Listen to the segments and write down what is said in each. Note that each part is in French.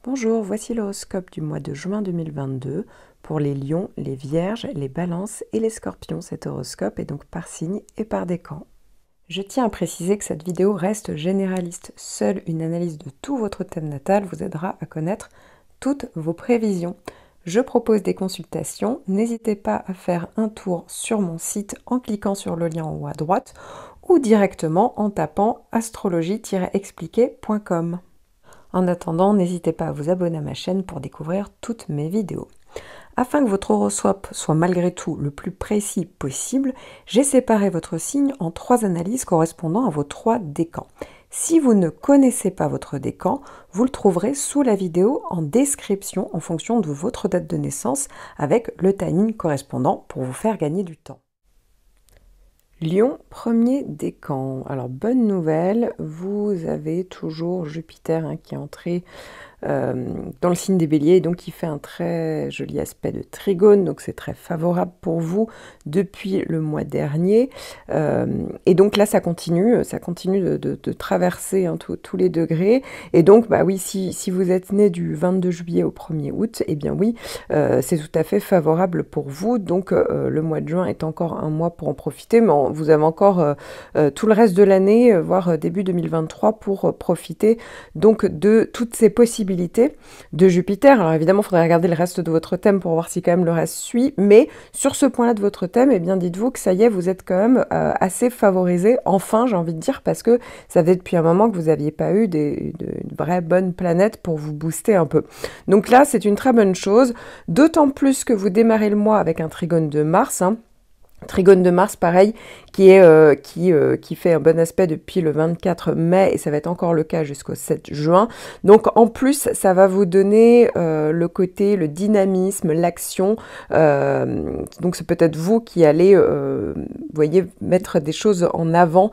Bonjour, voici l'horoscope du mois de juin 2022 pour les lions, les vierges, les balances et les scorpions. Cet horoscope est donc par signe et par décan. Je tiens à préciser que cette vidéo reste généraliste. Seule une analyse de tout votre thème natal vous aidera à connaître toutes vos prévisions. Je propose des consultations. N'hésitez pas à faire un tour sur mon site en cliquant sur le lien en haut à droite ou directement en tapant astrologie-expliqué.com. En attendant, n'hésitez pas à vous abonner à ma chaîne pour découvrir toutes mes vidéos. Afin que votre horoscope soit malgré tout le plus précis possible, j'ai séparé votre signe en 3 analyses correspondant à vos 3 décans. Si vous ne connaissez pas votre décan, vous le trouverez sous la vidéo en description en fonction de votre date de naissance avec le timing correspondant pour vous faire gagner du temps. Lion, premier décan. Alors, bonne nouvelle, vous avez toujours Jupiter qui est entré dans le signe des béliers, donc qui fait un très joli aspect de trigone, donc c'est très favorable pour vous depuis le mois dernier. Et donc là, ça continue de traverser tous les degrés. Et donc, bah oui, si vous êtes né du 22 juillet au 1er août, eh bien oui, c'est tout à fait favorable pour vous. Donc, le mois de juin est encore un mois pour en profiter, mais vous avez encore tout le reste de l'année, voire début 2023, pour profiter donc de toutes ces possibilités de Jupiter. Alors évidemment, il faudrait regarder le reste de votre thème pour voir si quand même le reste suit, mais sur ce point-là de votre thème, eh bien dites-vous que ça y est, vous êtes quand même assez favorisé, enfin j'ai envie de dire, parce que ça faisait depuis un moment que vous n'aviez pas eu une vraie bonne planète pour vous booster un peu. Donc là, c'est une très bonne chose, d'autant plus que vous démarrez le mois avec un trigone de Mars, Trigone de Mars, pareil, qui fait un bon aspect depuis le 24 mai et ça va être encore le cas jusqu'au 7 juin. Donc en plus, ça va vous donner le côté, le dynamisme, l'action. Donc c'est peut-être vous qui allez, voyez, mettre des choses en avant,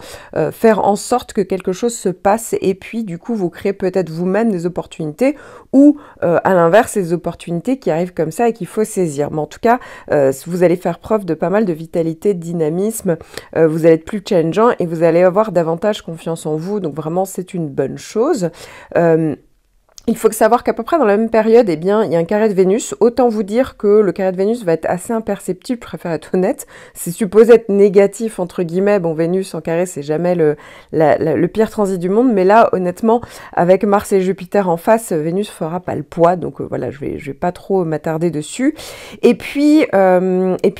faire en sorte que quelque chose se passe et puis du coup vous créez peut-être vous-même des opportunités ou à l'inverse des opportunités qui arrivent comme ça et qu'il faut saisir. Mais en tout cas, vous allez faire preuve de pas mal de vitalité, de dynamisme, vous allez être plus challengeant et vous allez avoir davantage confiance en vous, donc vraiment c'est une bonne chose. Il faut savoir qu'à peu près dans la même période, eh bien, il y a un carré de Vénus. Autant vous dire que le carré de Vénus va être assez imperceptible, je préfère être honnête. C'est supposé être négatif, entre guillemets. Bon, Vénus en carré, c'est jamais le pire transit du monde. Mais là, honnêtement, avec Mars et Jupiter en face, Vénus fera pas le poids. Donc voilà, je vais pas trop m'attarder dessus. Et puis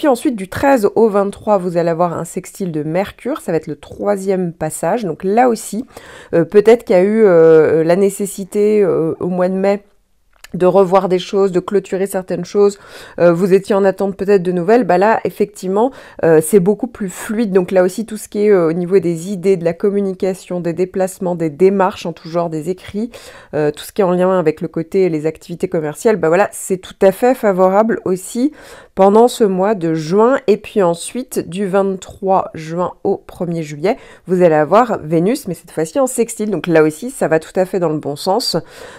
ensuite, du 13 au 23, vous allez avoir un sextile de Mercure. Ça va être le 3e passage. Donc là aussi, peut-être qu'il y a eu la nécessité au mois de mai de revoir des choses, de clôturer certaines choses, vous étiez en attente peut-être de nouvelles, bah là, effectivement, c'est beaucoup plus fluide. Donc là aussi, tout ce qui est au niveau des idées, de la communication, des déplacements, des démarches en tout genre, des écrits, tout ce qui est en lien avec le côté les activités commerciales, bah voilà, c'est tout à fait favorable aussi pendant ce mois de juin. Et puis ensuite, du 23 juin au 1er juillet, vous allez avoir Vénus, mais cette fois-ci en sextile. Donc là aussi, ça va tout à fait dans le bon sens.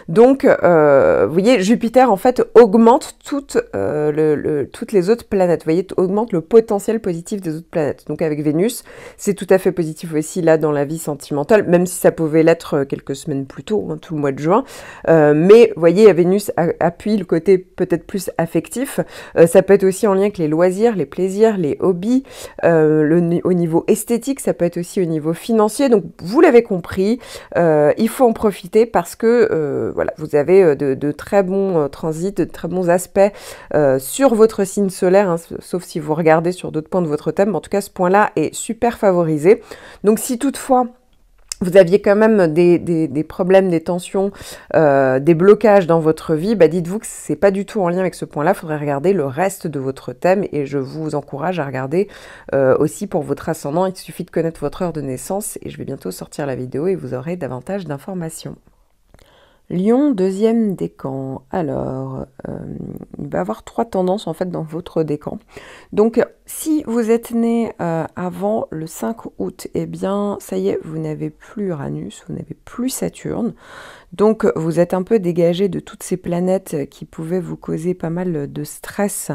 Donc, vous voyez, Jupiter, en fait, augmente toutes les autres planètes. Vous voyez, augmente le potentiel positif des autres planètes. Donc, avec Vénus, c'est tout à fait positif aussi, là, dans la vie sentimentale, même si ça pouvait l'être quelques semaines plus tôt, tout le mois de juin. Mais, vous voyez, Vénus appuie le côté peut-être plus affectif. Ça peut être aussi en lien avec les loisirs, les plaisirs, les hobbies, au niveau esthétique, ça peut être aussi au niveau financier. Donc, vous l'avez compris, il faut en profiter parce que, voilà, vous avez de très bons transits, de très bons aspects sur votre signe solaire, sauf si vous regardez sur d'autres points de votre thème. Mais en tout cas, ce point-là est super favorisé. Donc, si toutefois vous aviez quand même des problèmes, des tensions, des blocages dans votre vie, bah dites-vous que c'est pas du tout en lien avec ce point-là. Il faudrait regarder le reste de votre thème et je vous encourage à regarder aussi pour votre ascendant. Il suffit de connaître votre heure de naissance et je vais bientôt sortir la vidéo et vous aurez davantage d'informations. Lion, 2e décan. Alors, il va y avoir 3 tendances en fait dans votre décan. Donc, si vous êtes né avant le 5 août, eh bien, ça y est, vous n'avez plus Uranus, vous n'avez plus Saturne. Donc vous êtes un peu dégagé de toutes ces planètes qui pouvaient vous causer pas mal de stress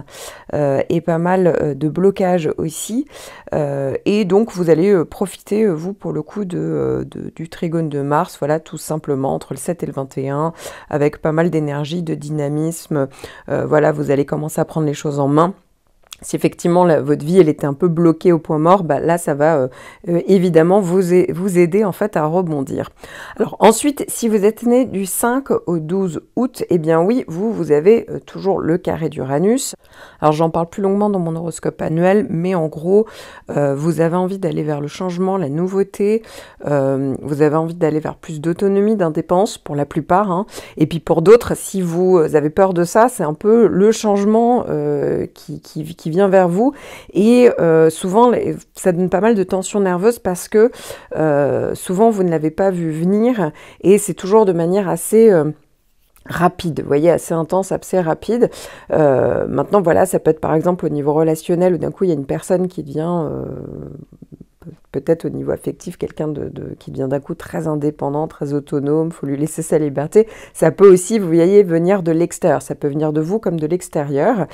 et pas mal de blocage aussi. Et donc vous allez profiter, vous, pour le coup, du trigone de Mars, voilà, tout simplement entre le 7 et le 21, avec pas mal d'énergie, de dynamisme. Voilà, vous allez commencer à prendre les choses en main. Si effectivement votre vie elle était un peu bloquée au point mort, bah là ça va évidemment vous aider en fait à rebondir. Alors ensuite, si vous êtes né du 5 au 12 août, eh bien oui, vous avez toujours le carré d'Uranus. Alors j'en parle plus longuement dans mon horoscope annuel, mais en gros, vous avez envie d'aller vers le changement, la nouveauté, vous avez envie d'aller vers plus d'autonomie, d'indépendance pour la plupart, hein. Et puis pour d'autres, si vous avez peur de ça, c'est un peu le changement qui vient vers vous, et souvent ça donne pas mal de tension nerveuse parce que souvent vous ne l'avez pas vu venir, et c'est toujours de manière assez rapide, vous voyez, assez intense, assez rapide. Maintenant, voilà, ça peut être par exemple au niveau relationnel, où d'un coup il y a une personne qui devient peut-être au niveau affectif, quelqu'un qui devient d'un coup très indépendant, très autonome, il faut lui laisser sa liberté. Ça peut aussi, vous voyez, venir de l'extérieur. Ça peut venir de vous comme de l'extérieur.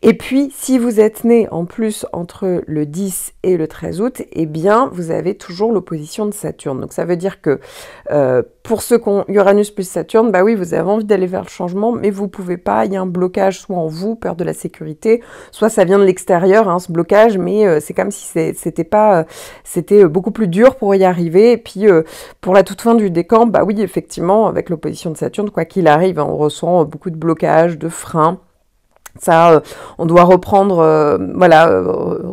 Et puis, si vous êtes né en plus entre le 10 et le 13 août, eh bien, vous avez toujours l'opposition de Saturne. Donc, ça veut dire que pour ceux qui ont Uranus plus Saturne, bah oui, vous avez envie d'aller vers le changement, mais vous pouvez pas. Il y a un blocage, soit en vous, peur de la sécurité, soit ça vient de l'extérieur, hein, ce blocage, mais c'est comme si c'était beaucoup plus dur pour y arriver. Et puis, pour la toute fin du décan, bah oui, effectivement, avec l'opposition de Saturne, quoi qu'il arrive, hein, on ressent beaucoup de blocages, de freins. Ça, on doit reprendre,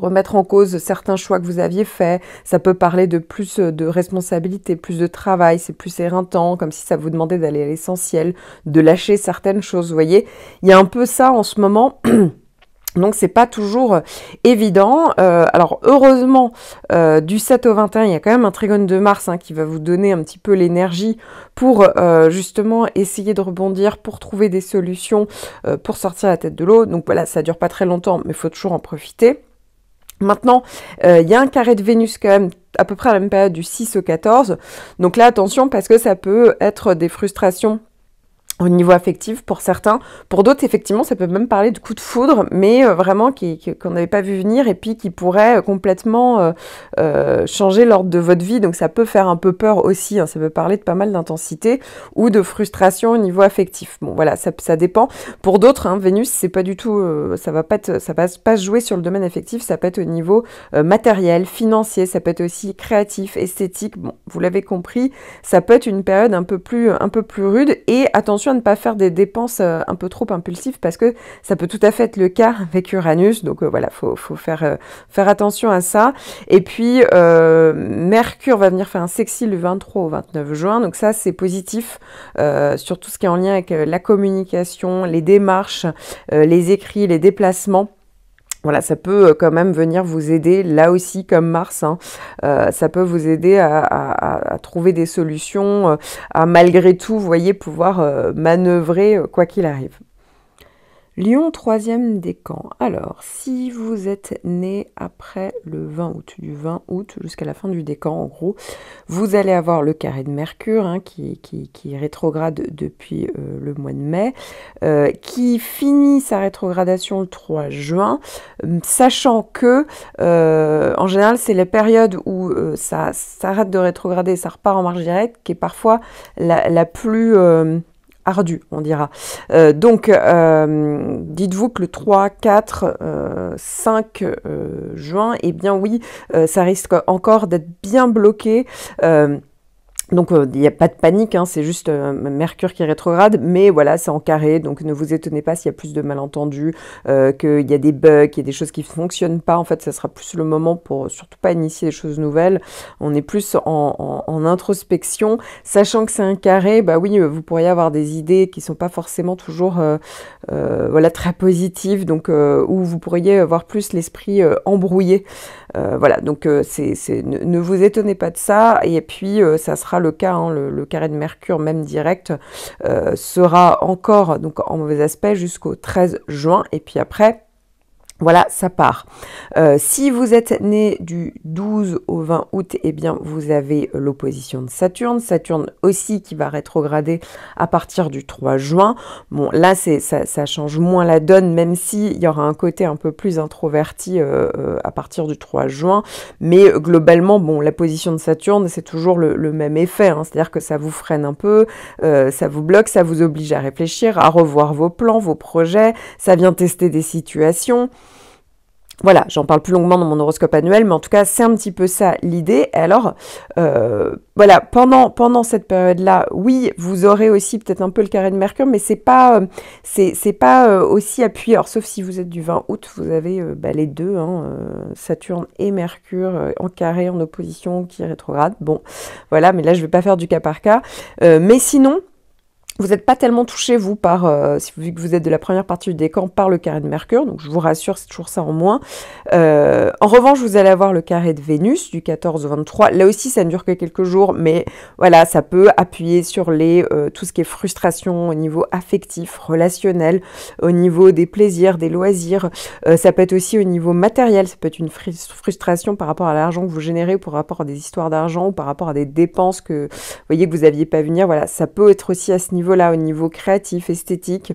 remettre en cause certains choix que vous aviez faits. Ça peut parler de plus de responsabilité, plus de travail, c'est plus éreintant, comme si ça vous demandait d'aller à l'essentiel, de lâcher certaines choses, vous voyez. Il y a un peu ça en ce moment. Donc c'est pas toujours évident. Alors heureusement, du 7 au 21, il y a quand même un trigone de Mars, hein, qui va vous donner un petit peu l'énergie pour justement essayer de rebondir, pour trouver des solutions, pour sortir la tête de l'eau. Donc voilà, ça dure pas très longtemps, mais il faut toujours en profiter. Maintenant, il y a un carré de Vénus quand même à peu près à la même période du 6 au 14. Donc là, attention, parce que ça peut être des frustrations au niveau affectif pour certains. Pour d'autres, effectivement, ça peut même parler de coup de foudre, mais vraiment qu'on n'avait pas vu venir, et puis qui pourrait complètement changer l'ordre de votre vie. Donc ça peut faire un peu peur aussi, hein. Ça peut parler de pas mal d'intensité ou de frustration au niveau affectif. Bon voilà, ça dépend. Pour d'autres, hein, Vénus, c'est pas du tout, ça va pas se jouer sur le domaine affectif, ça peut être au niveau matériel, financier, ça peut être aussi créatif, esthétique. Bon, vous l'avez compris, ça peut être une période un peu plus rude, et attention à ne pas faire des dépenses un peu trop impulsives, parce que ça peut tout à fait être le cas avec Uranus. Donc voilà, faut faire attention à ça. Et puis Mercure va venir faire un sextile le 23 au 29 juin, donc ça c'est positif sur tout ce qui est en lien avec la communication, les démarches, les écrits, les déplacements. Voilà, ça peut quand même venir vous aider, là aussi comme Mars, hein, ça peut vous aider à trouver des solutions, à malgré tout, vous voyez, pouvoir manœuvrer quoi qu'il arrive. Lion, troisième décan. Alors, si vous êtes né après le 20 août, du 20 août jusqu'à la fin du décan, en gros, vous allez avoir le carré de Mercure, hein, qui rétrograde depuis le mois de mai, qui finit sa rétrogradation le 3 juin, sachant que, en général, c'est la période où ça arrête de rétrograder et ça repart en marche directe, qui est parfois la plus ardu, on dira. Donc, dites-vous que le 3, 4, 5 juin, eh bien oui, ça risque encore d'être bien bloqué. Donc, il n'y a pas de panique, hein, c'est juste Mercure qui est rétrograde, mais voilà, c'est en carré, donc ne vous étonnez pas s'il y a plus de malentendus, qu'il y a des bugs, qu'il y a des choses qui ne fonctionnent pas. En fait, ça sera plus le moment pour surtout pas initier des choses nouvelles. On est plus en introspection, sachant que c'est un carré, bah oui, vous pourriez avoir des idées qui ne sont pas forcément toujours voilà, très positives, donc où vous pourriez avoir plus l'esprit embrouillé. Voilà, donc ne vous étonnez pas de ça, et puis ça sera le cas, hein, le carré de Mercure, même direct, sera encore donc en mauvais aspect jusqu'au 13 juin, et puis après, Voilà, ça part. Si vous êtes né du 12 au 20 août, eh bien, vous avez l'opposition de Saturne. Saturne aussi qui va rétrograder à partir du 3 juin. Bon, là, ça change moins la donne, même s'il y aura un côté un peu plus introverti à partir du 3 juin. Mais globalement, bon, la position de Saturne, c'est toujours le même effet. Hein. C'est-à-dire que ça vous freine un peu, ça vous bloque, ça vous oblige à réfléchir, à revoir vos plans, vos projets. Ça vient tester des situations. Voilà, j'en parle plus longuement dans mon horoscope annuel, mais en tout cas, c'est un petit peu ça l'idée. Alors, voilà, pendant cette période-là, oui, vous aurez aussi peut-être un peu le carré de Mercure, mais c'est pas aussi appuyé. Alors, sauf si vous êtes du 20 août, vous avez les deux, hein, Saturne et Mercure en carré, en opposition, qui rétrograde. Bon, voilà, mais là, je vais pas faire du cas par cas. Mais sinon, vous n'êtes pas tellement touché, vous, vu que vous êtes de la première partie du décan, par le carré de Mercure, donc je vous rassure, c'est toujours ça en moins. En revanche, vous allez avoir le carré de Vénus, du 14 au 23. Là aussi, ça ne dure que quelques jours, mais voilà, ça peut appuyer sur tout ce qui est frustration au niveau affectif, relationnel, au niveau des plaisirs, des loisirs. Ça peut être aussi au niveau matériel, ça peut être une frustration par rapport à l'argent que vous générez, par rapport à des histoires d'argent, ou par rapport à des dépenses que vous voyez que vous n'aviez pas venir. Voilà, ça peut être aussi à ce niveau-là, au niveau créatif, esthétique.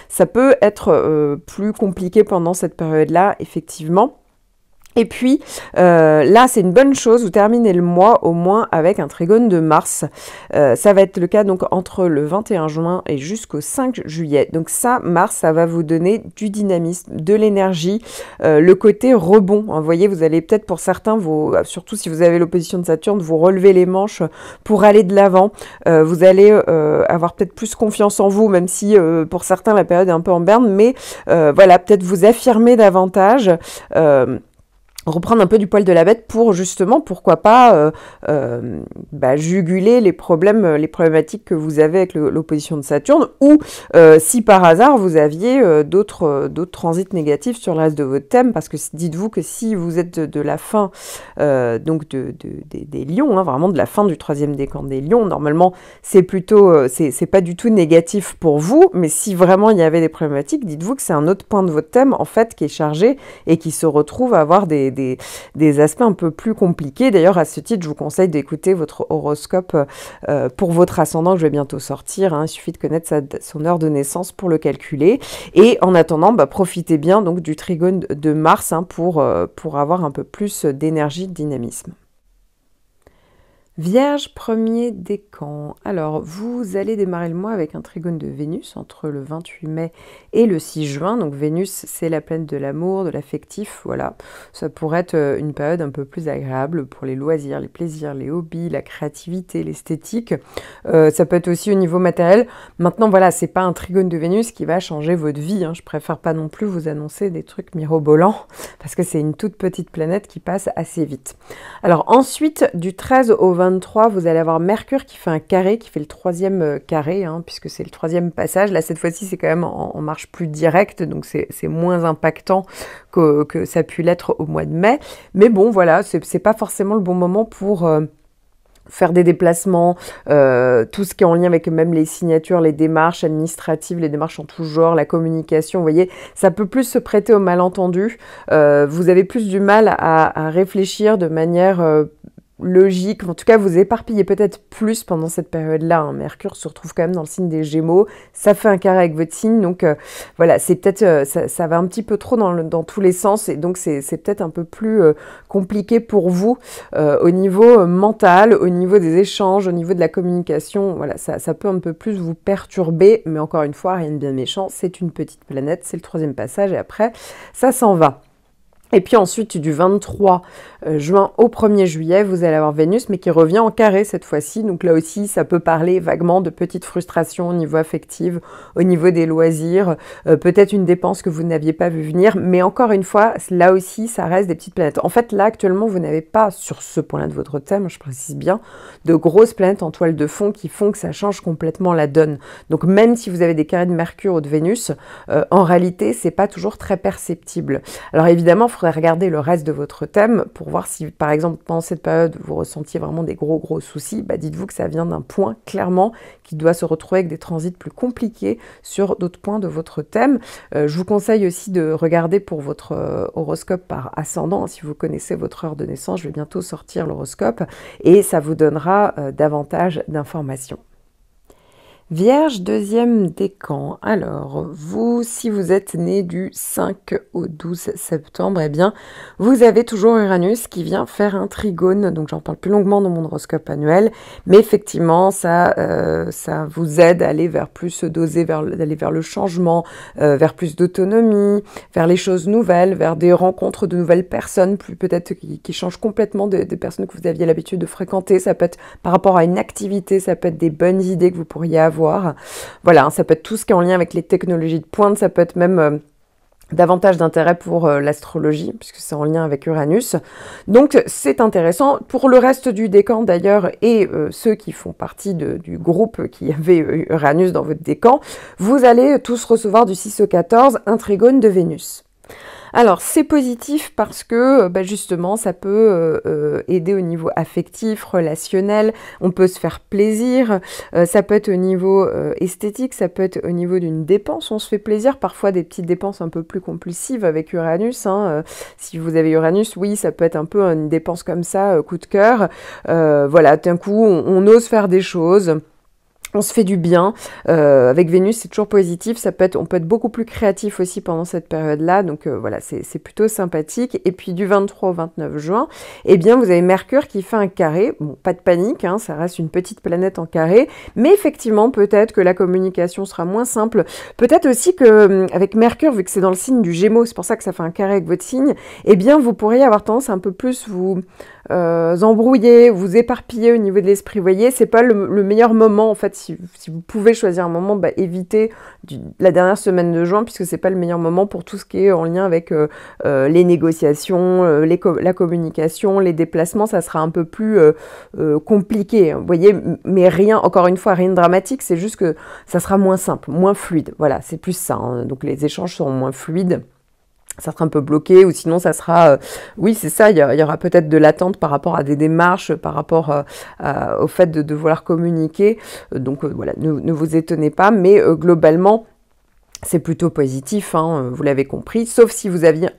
Ça peut être plus compliqué pendant cette période-là, effectivement. Et puis, là, c'est une bonne chose, vous terminez le mois au moins avec un trigone de Mars. Ça va être le cas donc entre le 21 juin et jusqu'au 5 juillet. Donc ça, Mars, ça va vous donner du dynamisme, de l'énergie, le côté rebond. Vous voyez, vous allez peut-être pour certains, surtout si vous avez l'opposition de Saturne, vous relever les manches pour aller de l'avant. Vous allez avoir peut-être plus confiance en vous, même si pour certains, la période est un peu en berne. Mais voilà, peut-être vous affirmer davantage. Reprendre un peu du poil de la bête pour justement, pourquoi pas, juguler les problématiques que vous avez avec l'opposition de Saturne, ou si par hasard vous aviez d'autres transits négatifs sur le reste de votre thème, parce que dites-vous que si vous êtes de la fin donc des lions, hein, vraiment de la fin du 3e décan des lions, normalement c'est plutôt, c'est pas du tout négatif pour vous, mais si vraiment il y avait des problématiques, dites-vous que c'est un autre point de votre thème en fait qui est chargé et qui se retrouve à avoir des aspects un peu plus compliqués. D'ailleurs, à ce titre, je vous conseille d'écouter votre horoscope pour votre ascendant que je vais bientôt sortir. Hein. Il suffit de connaître son heure de naissance pour le calculer. Et en attendant, profitez bien donc du trigone de Mars hein, pour avoir un peu plus d'énergie, de dynamisme. Vierge, premier décan. Alors, vous allez démarrer le mois avec un trigone de Vénus entre le 28 mai et le 6 juin. Donc, Vénus, c'est la planète de l'amour, de l'affectif. Voilà, ça pourrait être une période un peu plus agréable pour les loisirs, les plaisirs, les hobbies, la créativité, l'esthétique. Ça peut être aussi au niveau matériel. Maintenant, voilà, c'est pas un trigone de Vénus qui va changer votre vie. Hein. Je préfère pas non plus vous annoncer des trucs mirobolants parce que c'est une toute petite planète qui passe assez vite. Alors, ensuite, du 13 au 23, vous allez avoir Mercure qui fait un carré, qui fait le 3e carré, hein, puisque c'est le 3e passage. Là, cette fois-ci, c'est quand même en marche plus directe, donc c'est moins impactant que ça a pu l'être au mois de mai. Mais bon, voilà, c'est pas forcément le bon moment pour faire des déplacements, tout ce qui est en lien avec même les signatures, les démarches administratives, les démarches en tout genre, la communication, vous voyez, ça peut plus se prêter au malentendu. Vous avez plus du mal à réfléchir de manière logique, en tout cas vous éparpillez peut-être plus pendant cette période-là. Hein. Mercure se retrouve quand même dans le signe des Gémeaux, ça fait un carré avec votre signe, donc voilà, c'est peut-être ça va un petit peu trop dans tous les sens, et donc c'est peut-être un peu plus compliqué pour vous au niveau mental, au niveau des échanges, au niveau de la communication. Voilà, ça peut un peu plus vous perturber, mais encore une fois, rien de bien méchant, c'est une petite planète, c'est le 3e passage, et après, ça s'en va. Et puis ensuite, du 23 juin au 1er juillet, vous allez avoir Vénus, mais qui revient en carré cette fois-ci. Donc là aussi, ça peut parler vaguement de petites frustrations au niveau affectif, au niveau des loisirs, peut-être une dépense que vous n'aviez pas vu venir. Mais encore une fois, là aussi, ça reste des petites planètes. En fait, là, actuellement, vous n'avez pas, sur ce point-là de votre thème, je précise bien, de grosses planètes en toile de fond qui font que ça change complètement la donne. Donc même si vous avez des carrés de Mercure ou de Vénus, en réalité, c'est pas toujours très perceptible. Alors évidemment, faudrait regarder le reste de votre thème pour voir si, par exemple, pendant cette période, vous ressentiez vraiment des gros soucis. Bah, dites-vous que ça vient d'un point, clairement, qui doit se retrouver avec des transits plus compliqués sur d'autres points de votre thème. Je vous conseille aussi de regarder pour votre horoscope par ascendant. Si vous connaissez votre heure de naissance, je vais bientôt sortir l'horoscope et ça vous donnera davantage d'informations. Vierge, deuxième décan. Alors, vous, si vous êtes né du 5 au 12 septembre, eh bien, vous avez toujours Uranus qui vient faire un trigone. Donc, j'en parle plus longuement dans mon horoscope annuel. Mais effectivement, ça vous aide à aller vers plus d'oser, d'aller vers le changement, vers plus d'autonomie, vers les choses nouvelles, vers des rencontres de nouvelles personnes, peut-être qui changent complètement des personnes que vous aviez l'habitude de fréquenter. Ça peut être par rapport à une activité, ça peut être des bonnes idées que vous pourriez avoir. Voilà, ça peut être tout ce qui est en lien avec les technologies de pointe, ça peut être même davantage d'intérêt pour l'astrologie, puisque c'est en lien avec Uranus. Donc c'est intéressant. Pour le reste du décan d'ailleurs, et ceux qui font partie du groupe qui avait Uranus dans votre décan, vous allez tous recevoir du 6 au 14 un trigone de Vénus. Alors, c'est positif parce que, justement, ça peut aider au niveau affectif, relationnel, on peut se faire plaisir, ça peut être au niveau esthétique, ça peut être au niveau d'une dépense, on se fait plaisir, parfois des petites dépenses un peu plus compulsives avec Uranus, si vous avez Uranus, oui, ça peut être un peu une dépense comme ça, coup de cœur, voilà, d'un coup, on ose faire des choses. On se fait du bien. Avec Vénus, c'est toujours positif. On peut être beaucoup plus créatif aussi pendant cette période-là. Donc voilà, c'est plutôt sympathique. Et puis du 23 au 29 juin, eh bien, vous avez Mercure qui fait un carré. Bon, pas de panique, ça reste une petite planète en carré. Mais effectivement, peut-être que la communication sera moins simple. Peut-être aussi que avec Mercure, vu que c'est dans le signe du Gémeaux, c'est pour ça que ça fait un carré avec votre signe, eh bien, vous pourriez avoir tendance à un peu plus vous embrouiller, vous éparpiller au niveau de l'esprit. Vous voyez, c'est pas le meilleur moment, en fait, si vous pouvez choisir un moment, évitez la dernière semaine de juin, puisque c'est pas le meilleur moment pour tout ce qui est en lien avec les négociations, la communication, les déplacements, ça sera un peu plus compliqué. Vous voyez, mais rien, encore une fois, rien de dramatique, c'est juste que ça sera moins simple, moins fluide. Voilà, c'est plus ça. Donc les échanges seront moins fluides. Ça sera un peu bloqué, ou sinon ça sera... oui, c'est ça, il y aura peut-être de l'attente par rapport à des démarches, par rapport au fait de devoir communiquer. Donc voilà, ne vous étonnez pas, mais globalement... c'est plutôt positif, vous l'avez compris, sauf si vous aviez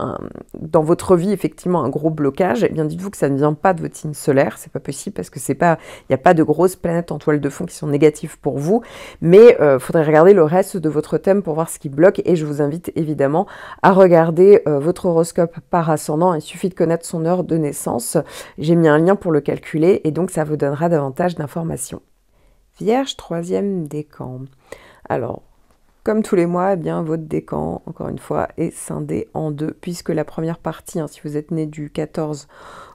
dans votre vie effectivement un gros blocage, eh bien dites-vous que ça ne vient pas de votre signe solaire, c'est pas possible parce que il n'y a pas de grosses planètes en toile de fond qui sont négatives pour vous, mais il faudrait regarder le reste de votre thème pour voir ce qui bloque, et je vous invite évidemment à regarder votre horoscope par ascendant. Il suffit de connaître son heure de naissance, j'ai mis un lien pour le calculer, et donc ça vous donnera davantage d'informations. Vierge, troisième décan. Alors, comme tous les mois, eh bien, votre décan, encore une fois, est scindé en deux, puisque la première partie, si vous êtes né du 14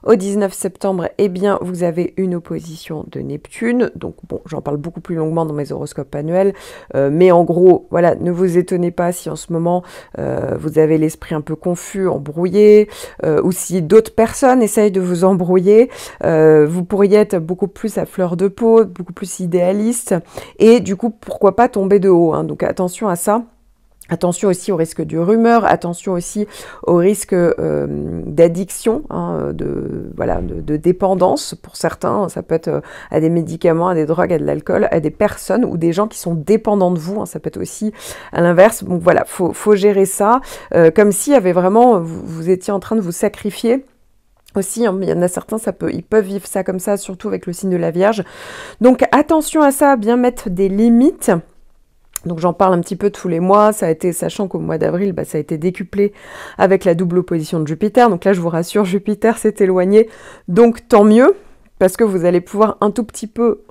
au 19 septembre, eh bien, vous avez une opposition de Neptune. Donc, bon, j'en parle beaucoup plus longuement dans mes horoscopes annuels, mais en gros, voilà, ne vous étonnez pas si en ce moment, vous avez l'esprit un peu confus, embrouillé, ou si d'autres personnes essayent de vous embrouiller, vous pourriez être beaucoup plus à fleur de peau, beaucoup plus idéaliste, et du coup, pourquoi pas tomber de haut, donc attention à ça. Attention aussi au risque de rumeur, attention aussi au risque d'addiction, de dépendance pour certains. Ça peut être à des médicaments, à des drogues, à de l'alcool, à des personnes ou des gens qui sont dépendants de vous. Ça peut être aussi à l'inverse. Donc voilà, faut gérer ça comme s'il y avait vraiment, vous étiez en train de vous sacrifier. Aussi, il y en a certains, ils peuvent vivre ça comme ça, surtout avec le signe de la Vierge. Donc attention à ça, bien mettre des limites. Donc j'en parle un petit peu tous les mois, ça a été, sachant qu'au mois d'avril, ça a été décuplé avec la double opposition de Jupiter. Donc là, je vous rassure, Jupiter s'est éloigné, donc tant mieux, parce que vous allez pouvoir un tout petit peu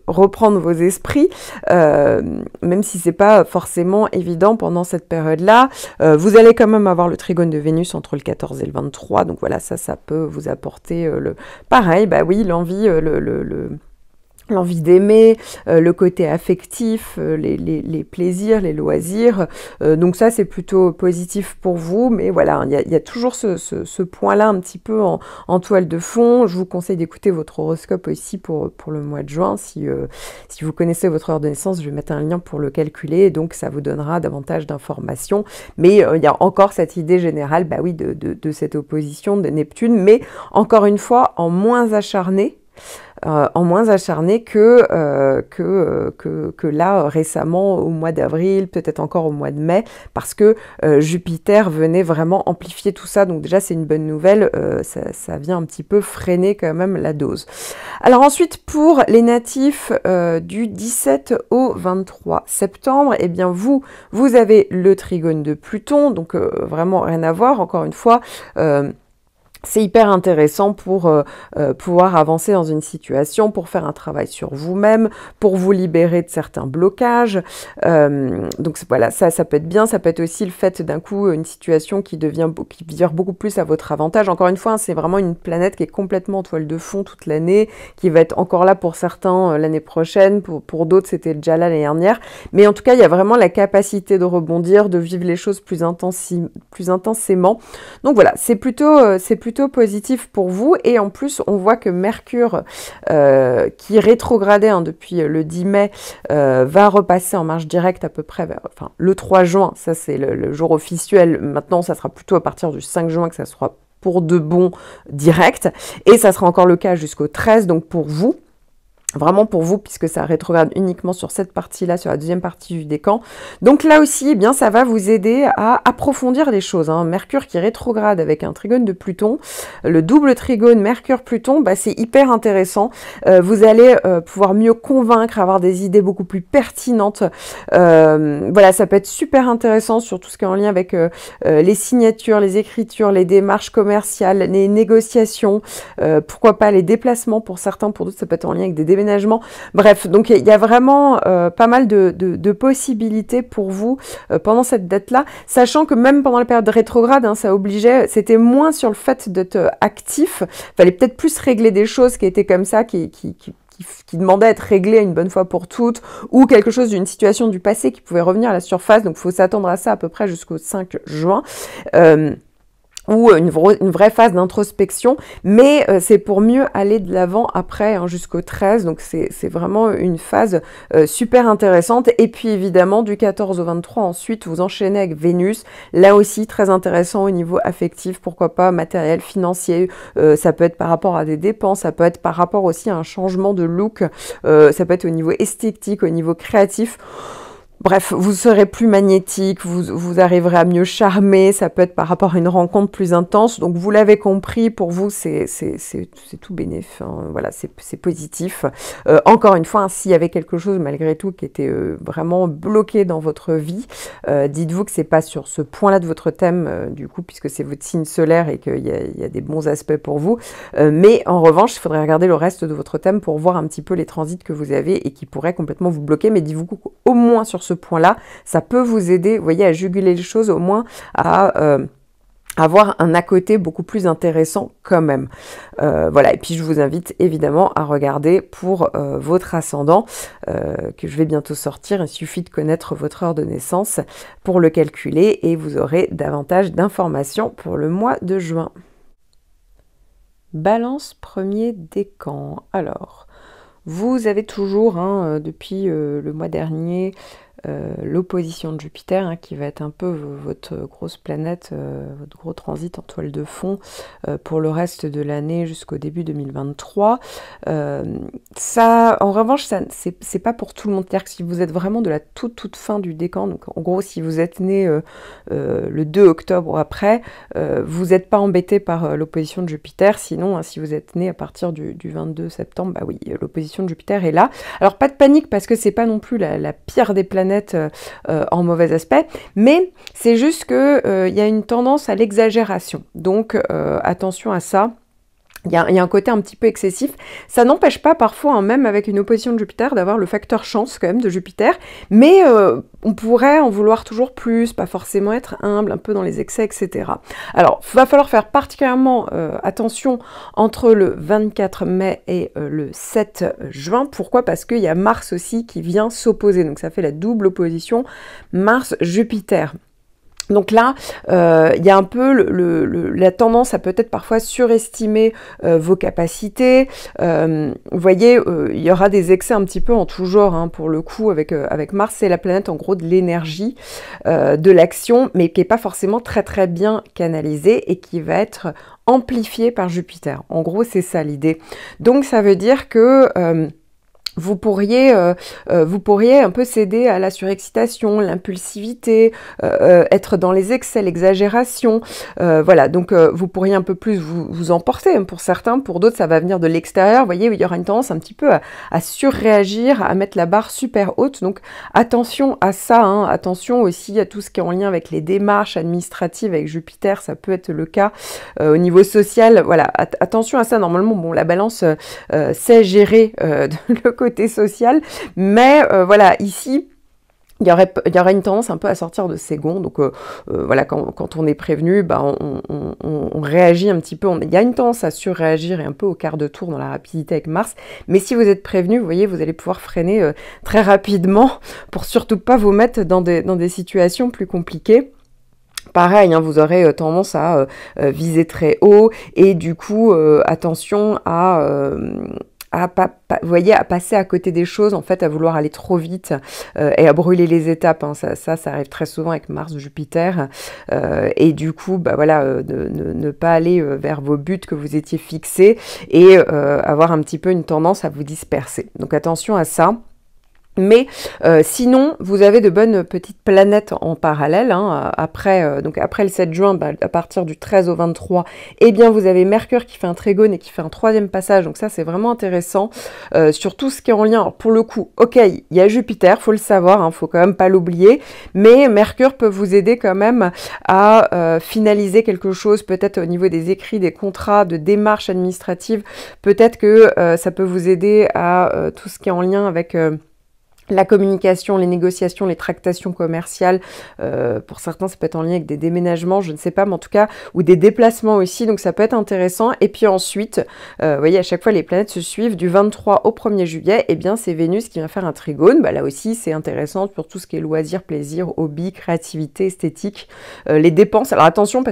reprendre vos esprits, même si c'est pas forcément évident pendant cette période-là. Vous allez quand même avoir le trigone de Vénus entre le 14 et le 23, donc voilà, ça peut vous apporter pareil, oui, l'envie, l'envie d'aimer, le côté affectif, les plaisirs, les loisirs. Donc ça, c'est plutôt positif pour vous. Mais voilà, il y a toujours ce point-là un petit peu en toile de fond. Je vous conseille d'écouter votre horoscope aussi pour le mois de juin. Si vous connaissez votre heure de naissance, je vais mettre un lien pour le calculer. Donc ça vous donnera davantage d'informations. Mais il y a encore cette idée générale, bah oui, de cette opposition de Neptune. Mais encore une fois, en moins acharné que là récemment au mois d'avril, peut-être encore au mois de mai, parce que Jupiter venait vraiment amplifier tout ça. Donc déjà c'est une bonne nouvelle, ça vient un petit peu freiner quand même la dose. Alors ensuite pour les natifs du 17 au 23 septembre, eh bien vous avez le trigone de Pluton, donc vraiment rien à voir, encore une fois. C'est hyper intéressant pour pouvoir avancer dans une situation, pour faire un travail sur vous-même, pour vous libérer de certains blocages. Donc voilà, ça peut être bien. Ça peut être aussi le fait d'un coup une situation qui vire beaucoup plus à votre avantage. Encore une fois, hein, c'est vraiment une planète qui est complètement en toile de fond toute l'année, qui va être encore là pour certains l'année prochaine, pour d'autres c'était déjà là l'année dernière. Mais en tout cas, il y a vraiment la capacité de rebondir, de vivre les choses plus intensément. Donc voilà, c'est plutôt positif pour vous. Et en plus, on voit que Mercure, qui rétrogradait depuis le 10 mai, va repasser en marche directe à peu près le 3 juin. Ça, c'est le jour officiel. Maintenant, ça sera plutôt à partir du 5 juin que ça sera pour de bon direct. Et ça sera encore le cas jusqu'au 13, donc pour vous. Vraiment pour vous, puisque ça rétrograde uniquement sur cette partie-là, sur la deuxième partie du décan. Donc là aussi, eh bien, ça va vous aider à approfondir les choses. Hein. Mercure qui rétrograde avec un trigone de Pluton, le double trigone Mercure-Pluton, bah, c'est hyper intéressant. Vous allez pouvoir mieux convaincre, avoir des idées beaucoup plus pertinentes. Voilà, ça peut être super intéressant sur tout ce qui est en lien avec les signatures, les écritures, les démarches commerciales, les négociations, pourquoi pas les déplacements pour certains, pour d'autres ça peut être en lien avec des déménagements. Bref, donc il y a vraiment pas mal de possibilités pour vous pendant cette date-là, sachant que même pendant la période rétrograde, hein, ça obligeait, c'était moins sur le fait d'être actif, fallait peut-être plus régler des choses qui étaient comme ça, qui demandait à être réglé une bonne fois pour toutes, ou quelque chose d'une situation du passé qui pouvait revenir à la surface, donc il faut s'attendre à ça à peu près jusqu'au 5 juin. Ou une vraie phase d'introspection, mais c'est pour mieux aller de l'avant après, hein, jusqu'au 13, donc c'est vraiment une phase super intéressante. Et puis évidemment, du 14 au 23, ensuite, vous enchaînez avec Vénus, là aussi très intéressant au niveau affectif, pourquoi pas matériel, financier, ça peut être par rapport à des dépenses, ça peut être par rapport aussi à un changement de look, ça peut être au niveau esthétique, au niveau créatif. Bref, vous serez plus magnétique, vous arriverez à mieux charmer, ça peut être par rapport à une rencontre plus intense. Donc vous l'avez compris, pour vous c'est tout bénéf, hein. Voilà, c'est positif. Encore une fois, hein, s'il y avait quelque chose malgré tout qui était vraiment bloqué dans votre vie, dites-vous que c'est pas sur ce point-là de votre thème, du coup, puisque c'est votre signe solaire et qu'il y a des bons aspects pour vous. Mais en revanche, il faudrait regarder le reste de votre thème pour voir un petit peu les transits que vous avez et qui pourraient complètement vous bloquer. Mais dites-vous qu'au moins sur ce point-là, ça peut vous aider, vous voyez, à juguler les choses, au moins à avoir un à côté beaucoup plus intéressant quand même. Voilà, et puis je vous invite évidemment à regarder pour votre ascendant, que je vais bientôt sortir. Il suffit de connaître votre heure de naissance pour le calculer et vous aurez davantage d'informations pour le mois de juin. Balance, premier décan. Alors, vous avez toujours, hein, depuis le mois dernier, l'opposition de Jupiter, hein, qui va être un peu votre grosse planète, votre gros transit en toile de fond pour le reste de l'année jusqu'au début 2023. Ça, en revanche, c'est pas pour tout le monde. C'est-à-dire que si vous êtes vraiment de la toute fin du décan, donc en gros si vous êtes né le 2 octobre ou après, vous n'êtes pas embêté par l'opposition de Jupiter. Sinon, hein, si vous êtes né à partir du 22 septembre, bah oui, l'opposition de Jupiter est là. Alors pas de panique, parce que c'est pas non plus la pire des planètes en mauvais aspect, mais c'est juste que y a une tendance à l'exagération. Donc attention à ça. Il y a un côté un petit peu excessif. Ça n'empêche pas parfois, hein, même avec une opposition de Jupiter, d'avoir le facteur chance quand même de Jupiter. Mais on pourrait en vouloir toujours plus, pas forcément être humble, un peu dans les excès, etc. Alors, il va falloir faire particulièrement attention entre le 24 mai et le 7 juin. Pourquoi? Parce qu'il y a Mars aussi qui vient s'opposer. Donc ça fait la double opposition Mars-Jupiter. Donc là, il y a un peu la tendance à peut-être parfois surestimer vos capacités. Vous voyez, il y aura des excès un petit peu en tout genre, hein, pour le coup, avec Mars. C'est la planète, en gros, de l'énergie, de l'action, mais qui n'est pas forcément très très bien canalisée et qui va être amplifiée par Jupiter. En gros, c'est ça l'idée. Donc ça veut dire que vous pourriez un peu céder à la surexcitation, l'impulsivité, être dans les excès, l'exagération. Voilà, donc vous pourriez un peu plus vous emporter, hein, pour certains. Pour d'autres, ça va venir de l'extérieur. Vous voyez, il y aura une tendance un petit peu à surréagir, à mettre la barre super haute. Donc attention à ça, hein. Attention aussi à tout ce qui est en lien avec les démarches administratives avec Jupiter. Ça peut être le cas au niveau social. Voilà, attention à ça. Normalement, bon, la balance sait gérer le côté social, mais voilà, ici il y aurait une tendance un peu à sortir de ses gonds. Donc voilà, quand on est prévenu, bah, on réagit un petit peu, il y a une tendance à surréagir et un peu au quart de tour dans la rapidité avec Mars, mais si vous êtes prévenu, vous voyez, vous allez pouvoir freiner très rapidement pour surtout pas vous mettre dans des situations plus compliquées. Pareil, hein, vous aurez tendance à viser très haut et du coup, attention vous voyez, à passer à côté des choses, en fait, à vouloir aller trop vite et à brûler les étapes, hein. Ça arrive très souvent avec Mars, Jupiter, et du coup, bah voilà, ne pas aller vers vos buts que vous étiez fixés et avoir un petit peu une tendance à vous disperser. Donc attention à ça. Mais sinon, vous avez de bonnes petites planètes en parallèle, hein. Donc après le 7 juin, bah, à partir du 13 au 23, eh bien vous avez Mercure qui fait un trigone et qui fait un troisième passage. Donc ça, c'est vraiment intéressant sur tout ce qui est en lien. Alors pour le coup, ok, il y a Jupiter, faut le savoir, hein, faut quand même pas l'oublier. Mais Mercure peut vous aider quand même à finaliser quelque chose, peut-être au niveau des écrits, des contrats, de démarches administratives. Peut-être que ça peut vous aider à tout ce qui est en lien avec la communication, les négociations, les tractations commerciales, pour certains ça peut être en lien avec des déménagements, je ne sais pas, mais en tout cas, ou des déplacements aussi, donc ça peut être intéressant. Et puis ensuite, vous voyez, à chaque fois les planètes se suivent, du 23 au 1er juillet, et bien c'est Vénus qui vient faire un trigone. Bah, là aussi c'est intéressant pour tout ce qui est loisirs, plaisir, hobby, créativité, esthétique, les dépenses. Alors attention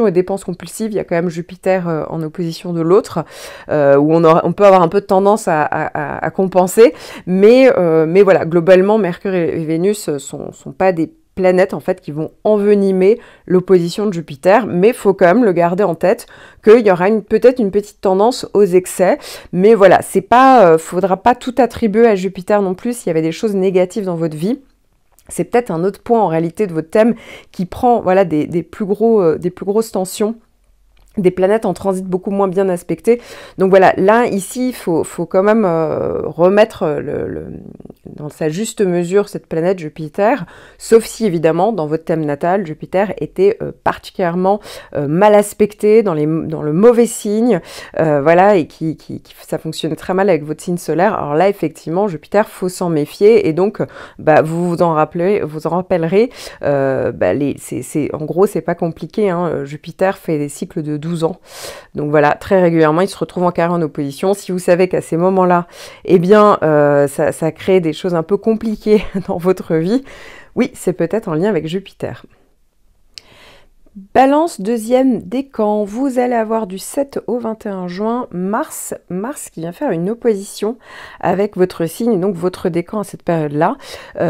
aux dépenses compulsives, il y a quand même Jupiter en opposition de l'autre, où on peut avoir un peu de tendance à compenser, mais voilà, globalement, Mercure et Vénus sont pas des planètes en fait qui vont envenimer l'opposition de Jupiter, mais il faut quand même le garder en tête qu'il y aura peut-être une petite tendance aux excès, mais voilà, c'est pas, faudra pas tout attribuer à Jupiter non plus s'il y avait des choses négatives dans votre vie. C'est peut-être un autre point en réalité de votre thème qui prend voilà des plus grosses tensions. Des planètes en transit beaucoup moins bien aspectées. Donc voilà, là, ici, il faut quand même remettre dans sa juste mesure cette planète Jupiter, sauf si, évidemment, dans votre thème natal, Jupiter était particulièrement mal aspecté, dans le mauvais signe, voilà, et ça fonctionnait très mal avec votre signe solaire. Alors là, effectivement, Jupiter, faut s'en méfier, et donc, bah, vous en rappellerez, bah, en gros, c'est pas compliqué, hein. Jupiter fait des cycles de 12 ans. Donc voilà, très régulièrement, il se retrouve en carré en opposition. Si vous savez qu'à ces moments-là, eh bien, ça crée des choses un peu compliquées dans votre vie, oui, c'est peut-être en lien avec Jupiter. Balance, deuxième décan, vous allez avoir du 7 au 21 juin, Mars qui vient faire une opposition avec votre signe, donc votre décan à cette période-là.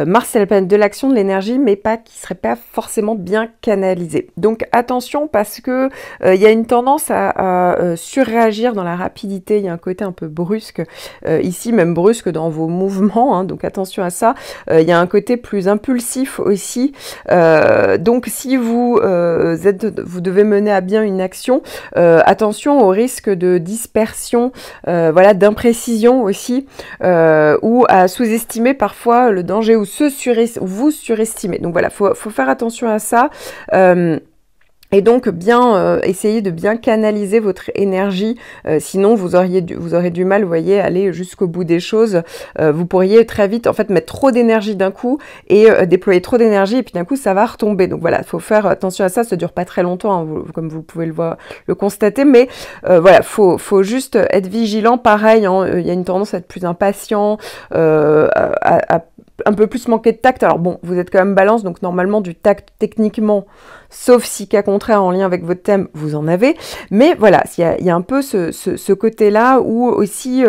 Mars, c'est la planète de l'action, de l'énergie, mais qui serait pas forcément bien canalisée. Donc attention, parce que il y a une tendance à surréagir dans la rapidité, il y a un côté un peu brusque, ici même brusque dans vos mouvements, hein, donc attention à ça. Il y a un côté plus impulsif aussi, donc si vous devez mener à bien une action, attention au risque de dispersion, voilà, d'imprécision aussi, ou à sous-estimer parfois le danger, ou vous surestimer. Donc voilà, faut faire attention à ça. Et donc, bien essayer de bien canaliser votre énergie, sinon vous aurez du mal, vous voyez, à aller jusqu'au bout des choses. Vous pourriez très vite, en fait, mettre trop d'énergie d'un coup et déployer trop d'énergie, et puis d'un coup, ça va retomber. Donc voilà, il faut faire attention à ça, ça dure pas très longtemps, hein, comme vous pouvez le constater, mais voilà, faut juste être vigilant. Pareil, hein, il y a une tendance à être plus impatient, à un peu plus manquer de tact. Alors bon, vous êtes quand même balance, donc normalement du tact techniquement, sauf si cas contraire en lien avec votre thème, vous en avez. Mais voilà, il y a un peu ce côté-là où aussi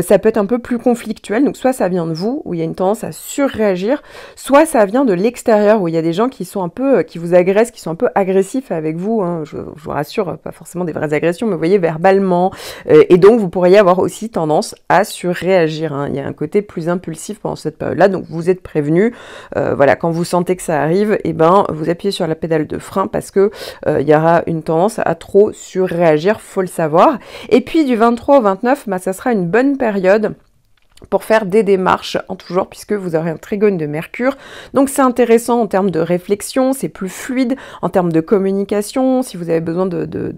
ça peut être un peu plus conflictuel. Donc soit ça vient de vous, où il y a une tendance à surréagir, soit ça vient de l'extérieur, où il y a des gens qui sont un peu, qui vous agressent, qui sont un peu agressifs avec vous. Hein. Je vous rassure, pas forcément des vraies agressions, mais vous voyez, verbalement. Et donc vous pourriez avoir aussi tendance à surréagir. Hein. Il y a un côté plus impulsif pendant cette période-là, donc vous êtes prévenu. Voilà, quand vous sentez que ça arrive, eh ben, vous appuyez sur la pédale de frein parce que il y aura une tendance à trop surréagir, faut le savoir. Et puis du 23 au 29, bah, ça sera une bonne période pour faire des démarches en tout genre, puisque vous aurez un trigone de Mercure. Donc c'est intéressant en termes de réflexion, c'est plus fluide en termes de communication, si vous avez besoin de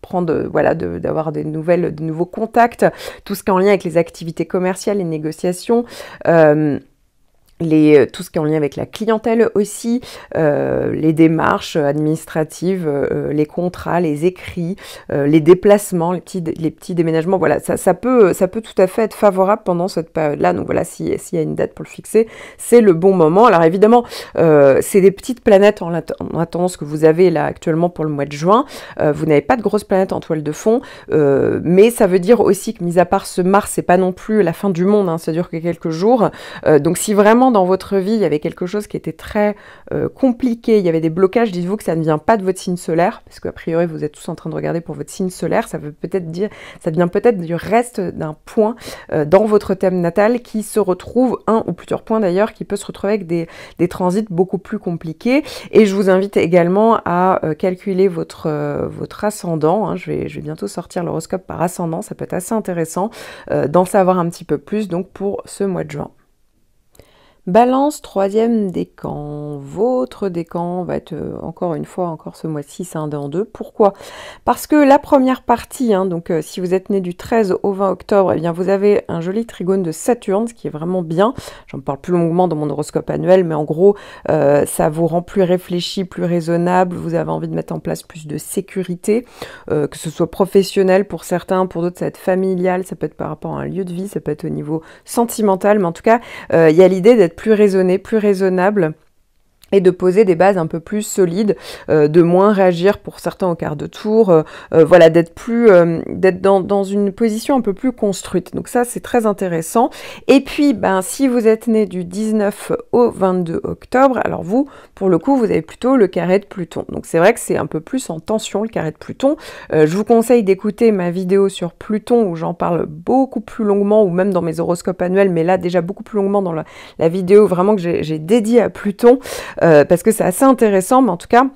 prendre, voilà, d'avoir des nouveaux contacts, tout ce qui est en lien avec les activités commerciales, les négociations, tout ce qui est en lien avec la clientèle aussi, les démarches administratives, les contrats, les écrits, les déplacements, les petits déménagements, voilà, ça peut tout à fait être favorable pendant cette période-là. Donc voilà, s'il y a une date pour le fixer, c'est le bon moment. Alors évidemment, c'est des petites planètes en attendance que vous avez là actuellement pour le mois de juin. Vous n'avez pas de grosses planètes en toile de fond, mais ça veut dire aussi que, mis à part ce Mars, c'est pas non plus la fin du monde, hein, ça dure que quelques jours. Donc si vraiment dans votre vie, il y avait quelque chose qui était très compliqué, il y avait des blocages, dites-vous que ça ne vient pas de votre signe solaire, parce qu'a priori, vous êtes tous en train de regarder pour votre signe solaire, ça vient peut-être du reste d'un point dans votre thème natal qui se retrouve, un ou plusieurs points d'ailleurs, qui peut se retrouver avec des transits beaucoup plus compliqués. Et je vous invite également à calculer votre ascendant, hein. Je vais bientôt sortir l'horoscope par ascendant, ça peut être assez intéressant d'en savoir un petit peu plus donc pour ce mois de juin. Balance, troisième décan. Votre décan va être encore ce mois-ci, scindé en deux. Pourquoi? Parce que la première partie, hein, donc si vous êtes né du 13 au 20 octobre, eh bien vous avez un joli trigone de Saturne, ce qui est vraiment bien. J'en parle plus longuement dans mon horoscope annuel, mais en gros, ça vous rend plus réfléchi, plus raisonnable. Vous avez envie de mettre en place plus de sécurité, que ce soit professionnel pour certains, pour d'autres ça va être familial, ça peut être par rapport à un lieu de vie, ça peut être au niveau sentimental, mais en tout cas, il y a l'idée d'être plus raisonné, plus raisonnable, et de poser des bases un peu plus solides, de moins réagir pour certains au quart de tour, voilà, d'être dans une position un peu plus construite. Donc ça, c'est très intéressant. Et puis, ben, si vous êtes né du 19 au 22 octobre, alors vous, pour le coup, vous avez plutôt le carré de Pluton. Donc c'est vrai que c'est un peu plus en tension, le carré de Pluton. Je vous conseille d'écouter ma vidéo sur Pluton, où j'en parle beaucoup plus longuement, ou même dans mes horoscopes annuels, mais là, déjà beaucoup plus longuement dans la vidéo vraiment que j'ai dédiée à Pluton. Parce que c'est assez intéressant, mais en tout cas,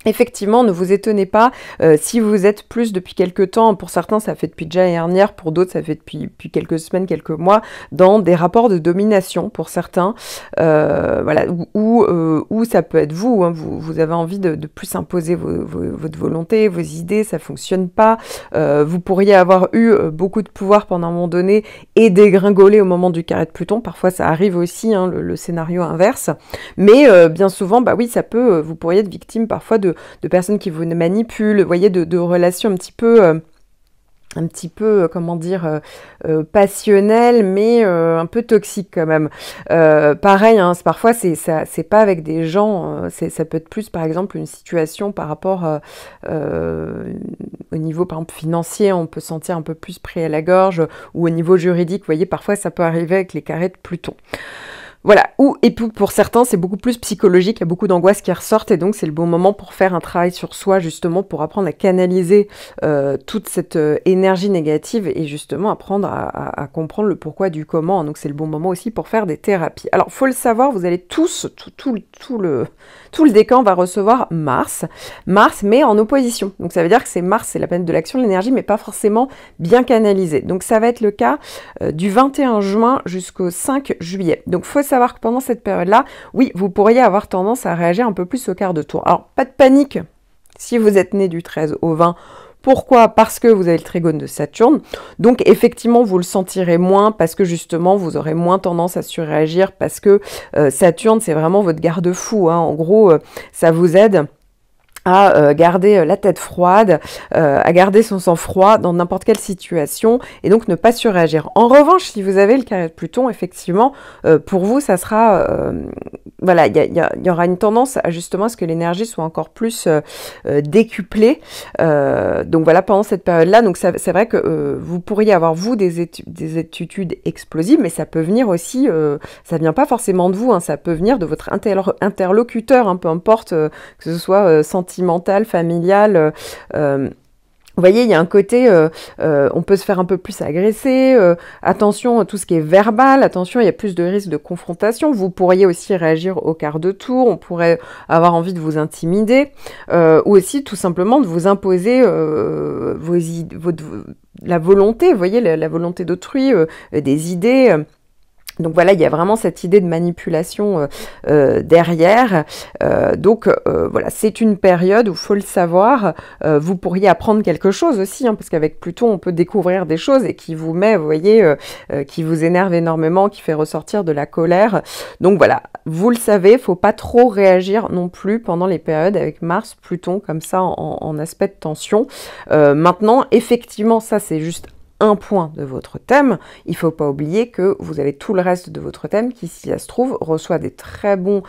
effectivement, ne vous étonnez pas si vous êtes plus depuis quelques temps, pour certains ça fait depuis déjà l'année dernière, pour d'autres ça fait depuis quelques semaines, quelques mois, dans des rapports de domination pour certains, voilà, ou ça peut être vous, hein, vous avez envie de plus imposer votre volonté, vos idées, ça fonctionne pas, vous pourriez avoir eu beaucoup de pouvoir pendant un moment donné et dégringoler au moment du carré de Pluton, parfois ça arrive aussi, hein, le scénario inverse, mais bien souvent, bah oui, vous pourriez être victime parfois de personnes qui vous manipulent, vous voyez, de relations un petit peu, comment dire, passionnelles, mais un peu toxiques quand même. Pareil, hein, parfois, c'est pas avec des gens, ça peut être plus, par exemple, une situation par rapport au niveau, par exemple, financier, on peut se sentir un peu plus pris à la gorge, ou au niveau juridique, vous voyez, parfois, ça peut arriver avec les carrés de Pluton. Voilà, et pour certains, c'est beaucoup plus psychologique, il y a beaucoup d'angoisse qui ressortent, et donc c'est le bon moment pour faire un travail sur soi, justement, pour apprendre à canaliser toute cette énergie négative, et justement apprendre à comprendre le pourquoi du comment. Donc c'est le bon moment aussi pour faire des thérapies. Alors, faut le savoir, vous allez tous, tout le décan va recevoir Mars, mais en opposition. Donc ça veut dire que Mars, c'est la planète de l'action, de l'énergie, mais pas forcément bien canalisée. Donc ça va être le cas du 21 juin jusqu'au 5 juillet. Donc faut savoir que pendant cette période-là, oui, vous pourriez avoir tendance à réagir un peu plus au quart de tour. Alors, pas de panique Si vous êtes né du 13 au 20, pourquoi? Parce que vous avez le trigone de Saturne. Donc effectivement, vous le sentirez moins parce que justement, vous aurez moins tendance à surréagir parce que Saturne, c'est vraiment votre garde-fou, hein. En gros, ça vous aide à garder la tête froide, à garder son sang-froid dans n'importe quelle situation et donc ne pas surréagir. En revanche, si vous avez le carré de Pluton, effectivement, pour vous, ça sera... voilà, il y aura une tendance à justement à ce que l'énergie soit encore plus décuplée. Donc voilà, pendant cette période-là, donc c'est vrai que vous pourriez avoir, vous, des attitudes explosives, mais ça peut venir aussi, ça vient pas forcément de vous, hein, ça peut venir de votre interlocuteur, hein, peu importe que ce soit sentimental, familial. Vous voyez, il y a un côté, on peut se faire un peu plus agresser, attention à tout ce qui est verbal, attention, il y a plus de risques de confrontation, vous pourriez aussi réagir au quart de tour, on pourrait avoir envie de vous intimider, ou aussi tout simplement de vous imposer la volonté, vous voyez, la volonté d'autrui, des idées. Donc voilà, il y a vraiment cette idée de manipulation derrière. Donc voilà, c'est une période où, faut le savoir, vous pourriez apprendre quelque chose aussi, hein, parce qu'avec Pluton, on peut découvrir des choses et qui vous met, vous voyez, qui vous énerve énormément, qui fait ressortir de la colère. Donc voilà, vous le savez, faut pas trop réagir non plus pendant les périodes avec Mars, Pluton, comme ça, en aspect de tension. Maintenant, effectivement, ça c'est juste un point de votre thème, il ne faut pas oublier que vous avez tout le reste de votre thème qui, si ça se trouve, reçoit des très bons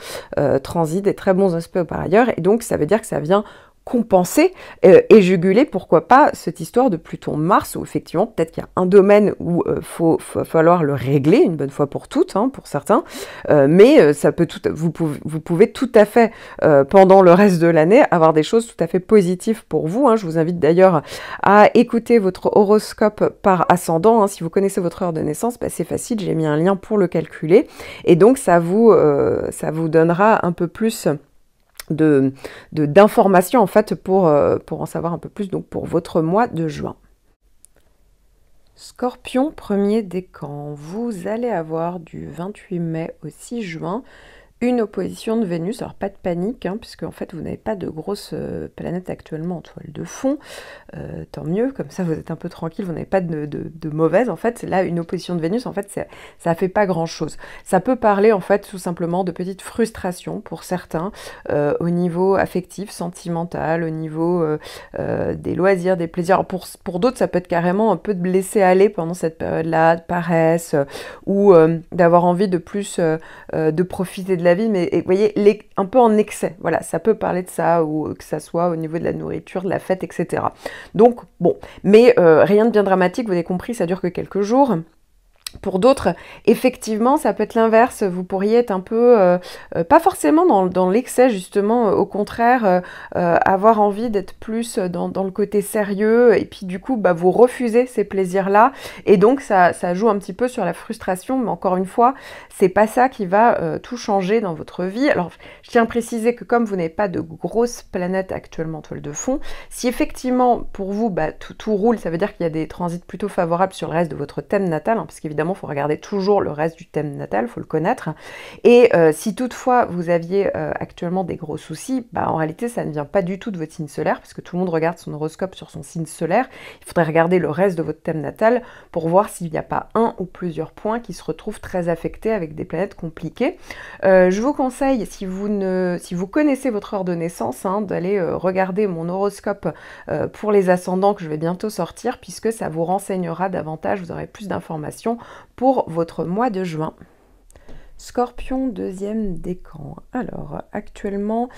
transits, des très bons aspects par ailleurs, et donc ça veut dire que ça vient compenser et juguler, pourquoi pas, cette histoire de Pluton-Mars, où effectivement, peut-être qu'il y a un domaine où faut falloir le régler une bonne fois pour toutes, hein, pour certains, mais ça peut vous pouvez tout à fait, pendant le reste de l'année, avoir des choses tout à fait positives pour vous, hein. Je vous invite d'ailleurs à écouter votre horoscope par ascendant, hein. Si vous connaissez votre heure de naissance, bah, c'est facile, j'ai mis un lien pour le calculer, et donc ça vous donnera un peu plus d'informations en fait pour en savoir un peu plus donc pour votre mois de juin. Scorpion, premier décan, vous allez avoir du 28 mai au 6 juin une opposition de Vénus, alors pas de panique, hein, puisque en fait vous n'avez pas de grosses planètes actuellement en toile de fond, tant mieux, comme ça vous êtes un peu tranquille, vous n'avez pas de mauvaises, en fait, là une opposition de Vénus, en fait ça fait pas grand chose, ça peut parler en fait tout simplement de petites frustrations pour certains, au niveau affectif, sentimental, au niveau des loisirs, des plaisirs, alors pour d'autres ça peut être carrément un peu de laisser aller pendant cette période-là, de paresse, ou d'avoir envie de plus de profiter de la vie, mais vous voyez, un peu en excès. Voilà, ça peut parler de ça, ou que ça soit au niveau de la nourriture, de la fête, etc. Donc, bon, mais rien de bien dramatique, vous avez compris, ça dure que quelques jours. Pour d'autres, effectivement, ça peut être l'inverse. Vous pourriez être un peu, pas forcément dans l'excès, justement, au contraire, avoir envie d'être plus dans le côté sérieux, et puis du coup, bah, vous refusez ces plaisirs-là, et donc ça joue un petit peu sur la frustration, mais encore une fois, c'est pas ça qui va tout changer dans votre vie. Alors, je tiens à préciser que comme vous n'avez pas de grosses planètes actuellement en toile de fond, si effectivement, pour vous, bah, tout roule, ça veut dire qu'il y a des transits plutôt favorables sur le reste de votre thème natal, hein, parce qu'évidemment, il faut regarder toujours le reste du thème natal, il faut le connaître. Et si toutefois vous aviez actuellement des gros soucis, bah, en réalité ça ne vient pas du tout de votre signe solaire, parce que tout le monde regarde son horoscope sur son signe solaire. Il faudrait regarder le reste de votre thème natal pour voir s'il n'y a pas un ou plusieurs points qui se retrouvent très affectés avec des planètes compliquées. Je vous conseille, si vous connaissez votre heure de naissance, hein, d'aller regarder mon horoscope pour les ascendants que je vais bientôt sortir, puisque ça vous renseignera davantage, vous aurez plus d'informations pour votre mois de juin. Scorpion, deuxième décan. Alors, actuellement,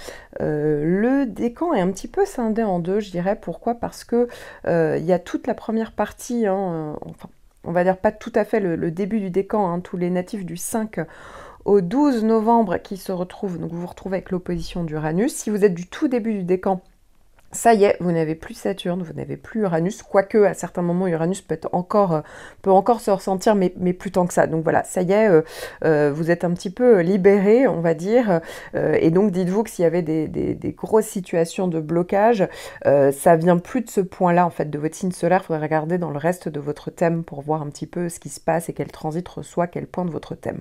le décan est un petit peu scindé en deux, je dirais. Pourquoi? Parce que il y a toute la première partie, hein, enfin, on va dire pas tout à fait le début du décan, hein, tous les natifs du 5 au 12 novembre qui se retrouvent, donc vous vous retrouvez avec l'opposition d'Uranus. Si vous êtes du tout début du décan, ça y est, vous n'avez plus Saturne, vous n'avez plus Uranus, quoique à certains moments Uranus peut encore se ressentir, mais plus tant que ça. Donc voilà, ça y est, vous êtes un petit peu libéré, on va dire, et donc dites-vous que s'il y avait des grosses situations de blocage, ça vient plus de ce point-là, en fait, de votre signe solaire. Il faudrait regarder dans le reste de votre thème pour voir un petit peu ce qui se passe et quel transit reçoit quel point de votre thème.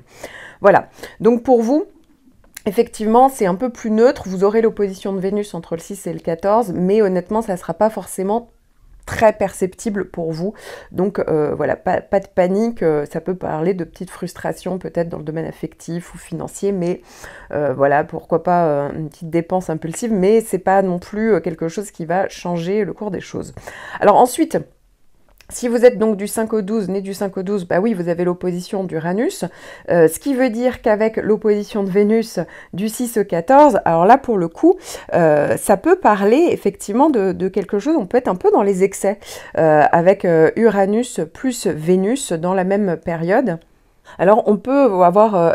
Voilà, donc pour vous, Effectivement, c'est un peu plus neutre. Vous aurez l'opposition de Vénus entre le 6 et le 14, mais honnêtement, ça ne sera pas forcément très perceptible pour vous. Donc voilà, pas de panique. Ça peut parler de petites frustrations peut-être dans le domaine affectif ou financier, mais voilà, pourquoi pas une petite dépense impulsive, mais c'est pas non plus quelque chose qui va changer le cours des choses. Alors ensuite, si vous êtes donc du 5 au 12, né du 5 au 12, bah oui, vous avez l'opposition d'Uranus, ce qui veut dire qu'avec l'opposition de Vénus du 6 au 14, alors là, pour le coup, ça peut parler effectivement de quelque chose, on peut être un peu dans les excès, avec Uranus plus Vénus dans la même période. Alors on peut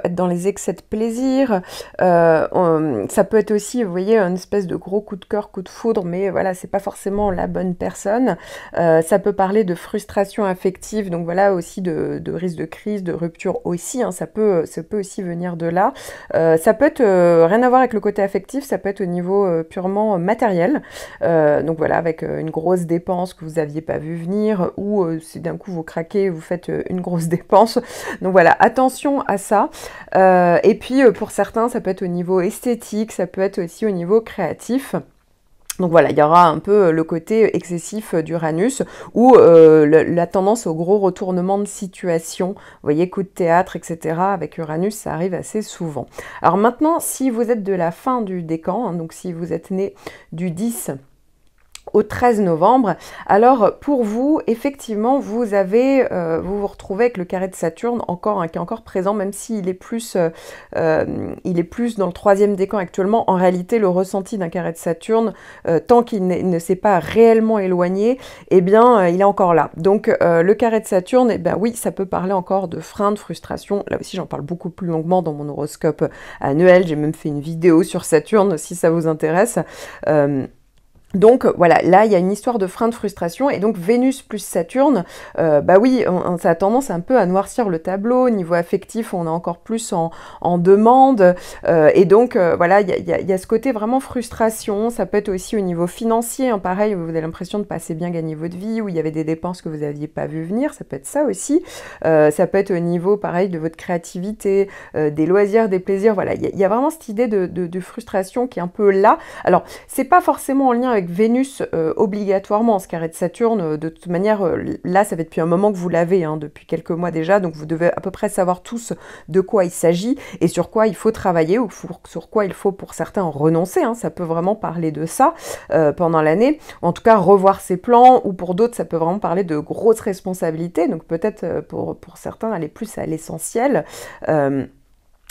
être dans les excès de plaisir, ça peut être aussi, vous voyez, une espèce de gros coup de cœur, coup de foudre, mais voilà, c'est pas forcément la bonne personne. Ça peut parler de frustration affective, donc voilà, aussi de risque de crise, de rupture aussi, hein, ça peut aussi venir de là. Ça peut être rien à voir avec le côté affectif, ça peut être au niveau purement matériel, donc voilà, avec une grosse dépense que vous n'aviez pas vu venir, ou si d'un coup vous craquez, vous faites une grosse dépense, donc voilà, attention à ça. Et puis pour certains, ça peut être au niveau esthétique, ça peut être aussi au niveau créatif. Donc voilà, il y aura un peu le côté excessif d'Uranus ou la tendance au gros retournement de situation. Vous voyez, coup de théâtre, etc. Avec Uranus, ça arrive assez souvent. Alors maintenant, si vous êtes de la fin du décan, hein, donc si vous êtes né du 10 au 13 novembre, alors pour vous, effectivement, vous vous retrouvez avec le carré de Saturne encore, hein, qui est encore présent, même s'il est plus, il est plus dans le 3e décan actuellement. En réalité, le ressenti d'un carré de Saturne, tant qu'il ne s'est pas réellement éloigné, eh bien, il est encore là. Donc, le carré de Saturne, eh bien, oui, ça peut parler encore de frein, de frustration. Là aussi, j'en parle beaucoup plus longuement dans mon horoscope annuel. J'ai même fait une vidéo sur Saturne, si ça vous intéresse. Donc voilà, là il y a une histoire de frein de frustration, et donc Vénus plus Saturne, bah oui, ça a tendance un peu à noircir le tableau. Au niveau affectif, on est encore plus en demande, et donc voilà, il y a ce côté vraiment frustration. Ça peut être aussi au niveau financier, hein, pareil, vous avez l'impression de pas assez bien gagner votre vie, où il y avait des dépenses que vous n'aviez pas vu venir, ça peut être ça aussi. Ça peut être au niveau, pareil, de votre créativité, des loisirs, des plaisirs, voilà, il y a vraiment cette idée de frustration qui est un peu là. Alors, c'est pas forcément en lien avec Vénus obligatoirement, ce carré de Saturne, de toute manière, là ça fait depuis un moment que vous l'avez, hein, depuis quelques mois déjà, donc vous devez à peu près savoir tous de quoi il s'agit et sur quoi il faut travailler, ou sur quoi il faut pour certains renoncer, hein. Ça peut vraiment parler de ça pendant l'année, en tout cas revoir ses plans, ou pour d'autres ça peut vraiment parler de grosses responsabilités, donc peut-être pour certains aller plus à l'essentiel.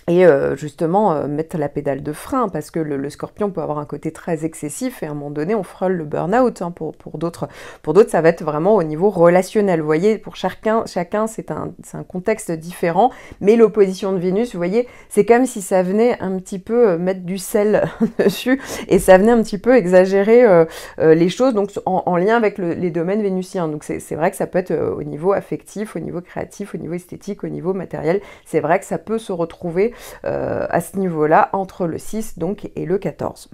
Et justement, mettre la pédale de frein, parce que le scorpion peut avoir un côté très excessif, et à un moment donné, on frôle le burn-out, hein, pour d'autres. Pour d'autres, ça va être vraiment au niveau relationnel. Vous voyez, pour chacun c'est un contexte différent, mais l'opposition de Vénus, vous voyez, c'est comme si ça venait un petit peu mettre du sel dessus, et ça venait un petit peu exagérer les choses, donc en lien avec les domaines vénusiens. Donc c'est vrai que ça peut être au niveau affectif, au niveau créatif, au niveau esthétique, au niveau matériel. C'est vrai que ça peut se retrouver à ce niveau-là, entre le 6 donc, et le 14.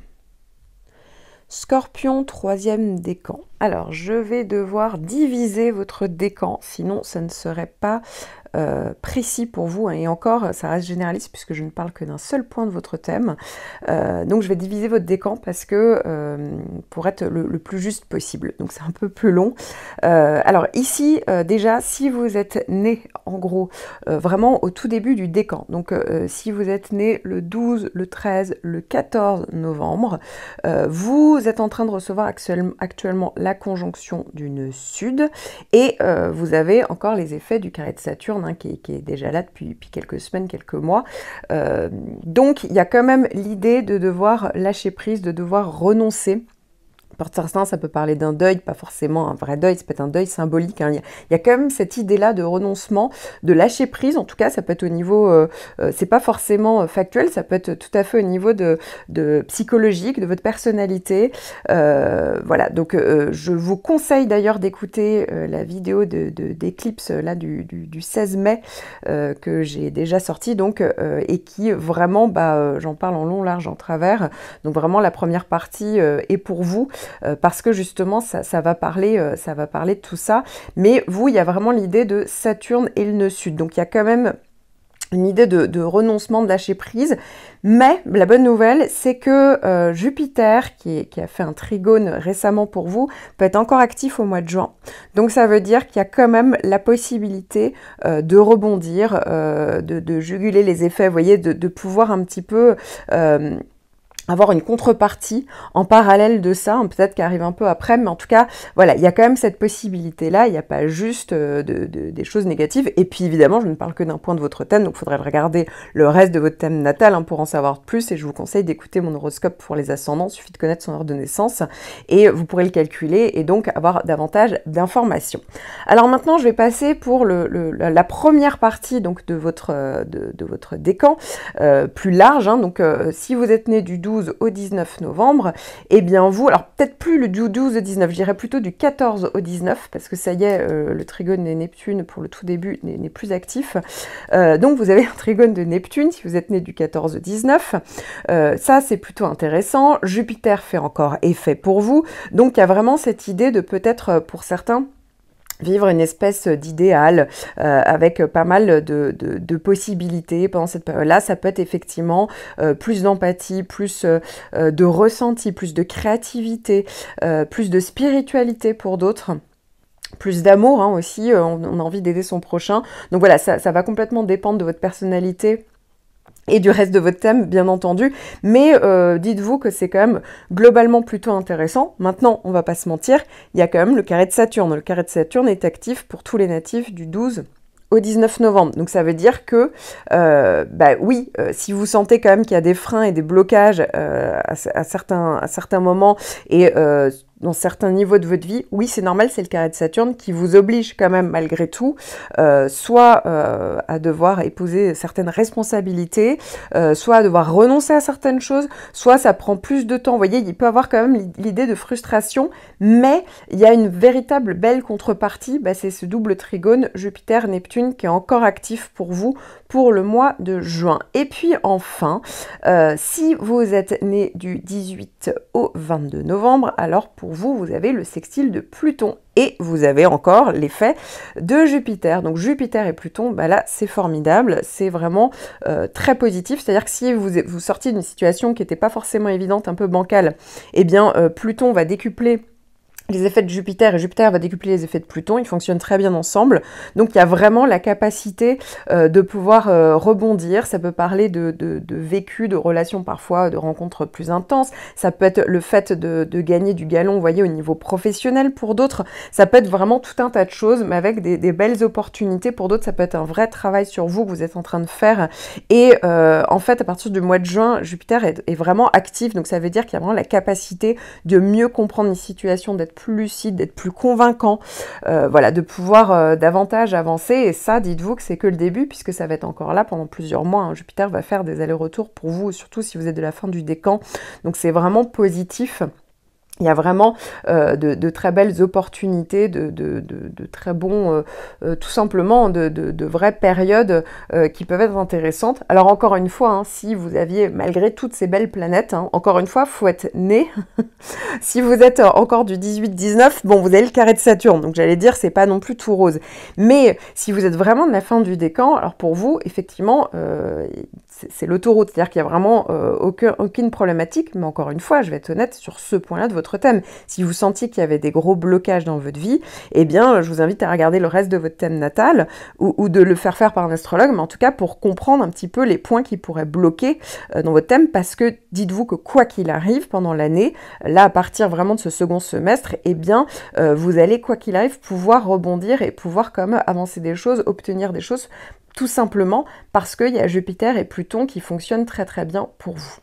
Scorpion, 3e décan. Alors, je vais devoir diviser votre décan, sinon ça ne serait pas précis pour vous, hein, et encore, ça reste généraliste puisque je ne parle que d'un seul point de votre thème. Donc, je vais diviser votre décan parce que pour être le plus juste possible. Donc, c'est un peu plus long. Alors, ici, déjà, si vous êtes né, en gros, vraiment au tout début du décan, donc si vous êtes né le 12, le 13, le 14 novembre, vous êtes en train de recevoir actuellement la conjonction du nœud sud, et vous avez encore les effets du carré de Saturne, hein, qui est déjà là depuis quelques semaines, quelques mois. Donc il y a quand même l'idée de devoir lâcher prise, de devoir renoncer. Pour certains, ça peut parler d'un deuil, pas forcément un vrai deuil, ça peut être un deuil symbolique, hein. Il y a quand même cette idée-là de renoncement, de lâcher prise. En tout cas, ça peut être au niveau, c'est pas forcément factuel, ça peut être tout à fait au niveau de psychologique, de votre personnalité. Voilà, donc je vous conseille d'ailleurs d'écouter la vidéo d'éclipse là du 16 mai que j'ai déjà sortie, donc, et qui vraiment, j'en parle en long, large, en travers. Donc vraiment, la première partie est pour vous. Parce que justement ça va parler de tout ça, mais vous, il y a vraiment l'idée de Saturne et le nœud sud, donc il y a quand même une idée de renoncement, de lâcher prise. Mais la bonne nouvelle, c'est que Jupiter, qui a fait un trigone récemment pour vous, peut être encore actif au mois de juin. Donc ça veut dire qu'il y a quand même la possibilité de rebondir, de juguler les effets, vous voyez, de pouvoir un petit peu avoir une contrepartie en parallèle de ça, peut-être qui arrive un peu après, mais en tout cas, voilà, il y a quand même cette possibilité-là, il n'y a pas juste des choses négatives, et puis évidemment, je ne parle que d'un point de votre thème, donc il faudrait regarder le reste de votre thème natal pour en savoir plus, et je vous conseille d'écouter mon horoscope pour les ascendants, il suffit de connaître son heure de naissance, et vous pourrez le calculer, et donc avoir davantage d'informations. Alors maintenant, je vais passer pour la première partie donc, de votre décan, plus large, donc si vous êtes né du 12 au 19 novembre, et bien vous, alors peut-être plus le du 12 au 19, je dirais plutôt du 14 au 19, parce que ça y est, le trigone de Neptune pour le tout début n'est plus actif. Donc vous avez un trigone de Neptune si vous êtes né du 14 au 19. Ça c'est plutôt intéressant. Jupiter fait encore effet pour vous. Donc il y a vraiment cette idée de peut-être pour certains vivre une espèce d'idéal avec pas mal de possibilités pendant cette période-là. Ça peut être effectivement plus d'empathie, plus de ressenti, plus de créativité, plus de spiritualité pour d'autres. Plus d'amour aussi, on a envie d'aider son prochain. Donc voilà, ça va complètement dépendre de votre personnalité et du reste de votre thème, bien entendu, mais dites-vous que c'est quand même globalement plutôt intéressant. Maintenant, on va pas se mentir, il y a quand même le carré de Saturne. Le carré de Saturne est actif pour tous les natifs du 12 au 19 novembre. Donc ça veut dire que, oui, si vous sentez quand même qu'il y a des freins et des blocages à certains moments et dans certains niveaux de votre vie, oui, c'est normal, c'est le carré de Saturne qui vous oblige quand même malgré tout, soit à devoir épouser certaines responsabilités, soit à devoir renoncer à certaines choses, soit ça prend plus de temps. Vous voyez, il peut y avoir quand même l'idée de frustration, mais il y a une véritable belle contrepartie, c'est ce double trigone Jupiter-Neptune qui est encore actif pour vous pour le mois de juin. Et puis enfin, si vous êtes né du 18 au 22 novembre, alors pour vous, vous avez le sextile de Pluton et vous avez encore l'effet de Jupiter. Donc Jupiter et Pluton, là c'est formidable, c'est vraiment très positif, c'est-à-dire que si vous sortiez d'une situation qui n'était pas forcément évidente, un peu bancale, eh bien Pluton va décupler les effets de Jupiter et Jupiter va décupler les effets de Pluton, ils fonctionnent très bien ensemble. Donc il y a vraiment la capacité de pouvoir rebondir. Ça peut parler de vécu, de relations parfois, de rencontres plus intenses. Ça peut être le fait de gagner du galon, vous voyez, au niveau professionnel pour d'autres. Ça peut être vraiment tout un tas de choses, mais avec des belles opportunités. Pour d'autres, ça peut être un vrai travail sur vous que vous êtes en train de faire. Et en fait, à partir du mois de juin, Jupiter est vraiment actif. Donc ça veut dire qu'il y a vraiment la capacité de mieux comprendre une situation, d'être plus lucide, d'être plus convaincant, de pouvoir davantage avancer. Et ça, dites-vous que c'est que le début, puisque ça va être encore là pendant plusieurs mois. Jupiter va faire des allers-retours pour vous, surtout si vous êtes de la fin du décan. Donc c'est vraiment positif. Il y a vraiment de très belles opportunités, de très bons, tout simplement, de vraies périodes qui peuvent être intéressantes. Alors encore une fois, si vous aviez, malgré toutes ces belles planètes, encore une fois, il faut être né. Si vous êtes encore du 18-19, bon, vous avez le carré de Saturne, donc j'allais dire, c'est pas non plus tout rose. Mais si vous êtes vraiment de la fin du décan, alors pour vous, effectivement, c'est l'autoroute, c'est-à-dire qu'il n'y a vraiment aucune problématique, mais encore une fois, je vais être honnête sur ce point-là de votre thème. Si vous sentiez qu'il y avait des gros blocages dans votre vie, eh bien, je vous invite à regarder le reste de votre thème natal ou de le faire par un astrologue, mais en tout cas pour comprendre un petit peu les points qui pourraient bloquer dans votre thème, parce que dites-vous que quoi qu'il arrive pendant l'année, là, à partir vraiment de ce second semestre, eh bien, vous allez, quoi qu'il arrive, pouvoir rebondir et pouvoir quand même avancer des choses, obtenir des choses, tout simplement parce qu'il y a Jupiter et Pluton qui fonctionnent très très bien pour vous.